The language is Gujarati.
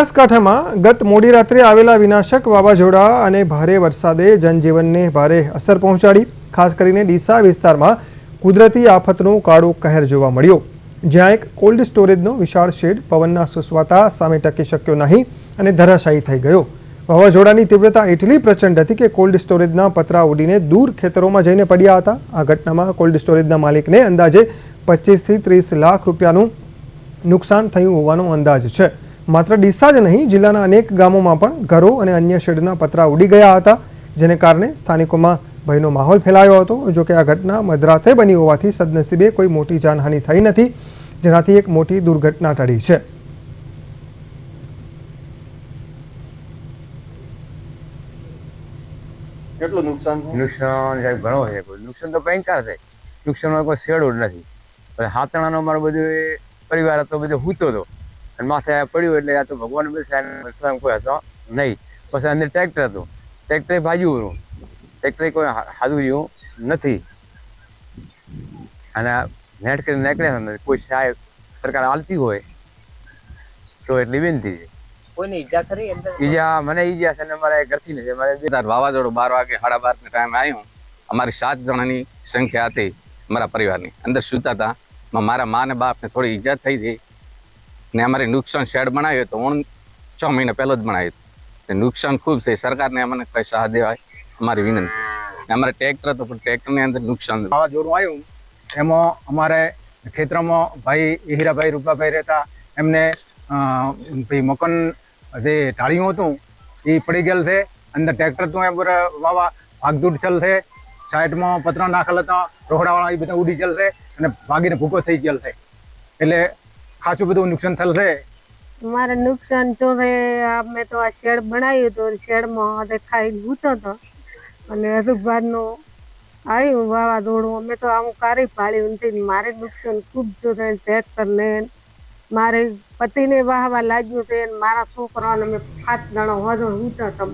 બનાસકાંઠામાં ગત મોડી રાત્રે આવેલા વિનાશક વાવાઝોડા અને ભારે વરસાદે જનજીવનને ભારે અસર પહોંચાડી। ખાસ કરીને ડીસા વિસ્તારમાં કુદરતી આફતનો કાળો કહેર જોવા મળ્યો, જ્યાં એક કોલ્ડ સ્ટોરેજનો વિશાળ શેડ પવનના સુસવાટા સામે ટકી શક્યો નહીં અને ધરાશાયી થઈ ગયો। વાવાઝોડાની તીવ્રતા એટલી પ્રચંડ હતી કે કોલ્ડ સ્ટોરેજના પતરા ઉડીને દૂર ખેતરોમાં જઈને પડ્યા હતા। આ ઘટનામાં કોલ્ડ સ્ટોરેજના માલિકને અંદાજે 25 થી 30 લાખ રૂપિયાનું નુકસાન થયું હોવાનો અંદાજ છે। માત્ર ડીસા જ નહીં, જિલ્લાના અનેક ગામોમાં પણ ઘરો અને અન્ય શેડના પતરા ઉડી ગયા હતા, જેને કારણે સ્થાનિકોમાં ભયનો માહોલ ફેલાયો હતો। જો કે આ ઘટના મધરાતે બની હોવાથી સદનસીબે કોઈ મોટી જાનહાનિ થઈ નથી, જેનાથી એક મોટી દુર્ઘટના ટળી છે। કેટલું નુકસાન ઘણો છે। કોઈ નુકસાન તો ભયંકર છે। નુકસાનમાં કોઈ શેડો જ નથી। હાથણાનો અમારો બધું પરિવાર હતો, બધો હૂતો હતો અને માથે પડ્યું એટલે આ તો ભગવાન બેસાડ કોઈ હતો નહીં। પછી અંદર ટ્રેક્ટર હતું, ટ્રેક્ટર ભાજ્યું, ટ્રેક્ટર કોઈ હાદું રહ્યું નથી અને નેટ કરી નીકળ્યા નથી। કોઈ સહાય સરકાર આવતી હોય તો એટલી વિનંતી છે। કોઈને ઈજા ખરી? ઈજા મને ઈજા છે ને અમારે ઘરથી નથી। અમારે વાવાઝોડું 12 વાગે 12:30 ટાઈમ આવ્યું। અમારી 7 જણાની સંખ્યા હતી મારા પરિવારની, અંદર સૂતા હતા। મારા મા ને બાપ ને થોડી ઈજા થઈ હતી ને અમારે નુકસાન શેડ બનાવ્યો તો 6 મહિના પહેલો જ બનાવ્યો। નુકસાન ખૂબ છે, સરકારને અમને કઈ સહાય દેવાય અમારી વિનંતી। અમારે ટ્રેક્ટર તો પણ ટ્રેક્ટરની અંદર નુકસાન વાવાઝોડું આવ્યું એમાં અમારે ખેતરમાં ભાઈ હીરાભાઈ રૂપાભાઈ રહેતા, એમને મકાન જે ઢાળ્યું હતું એ પડી ગયેલ છે। અંદર ટ્રેક્ટર તો વાવા ભાગદૂડ ચલ છે, સાઈડમાં પતરા નાખેલ હતા, રોકડાવાળા એ બધા ઉડી ગયેલ છે અને ભાગીને ભૂકો થઈ ગયેલ છે। એટલે ખાસું બધું નુકસાન થયેલ છે। મારે નુકસાન તો છે, અમે તો આ શેડ બનાવ્યું હતું, શેડમાં ખાઈ ગૂતો હતો અને હજુબારનું આવ્યું વાવાઝોડું, અમે તો આમ કારી પાડ્યું નથી। મારે નુકસાન ખૂબ થયું, ટ્રેક્ટર ને મારે પતિને વાહવા લાગ્યું છે, મારા છોકરાઓને અમે 5 જણા વધુ હતા।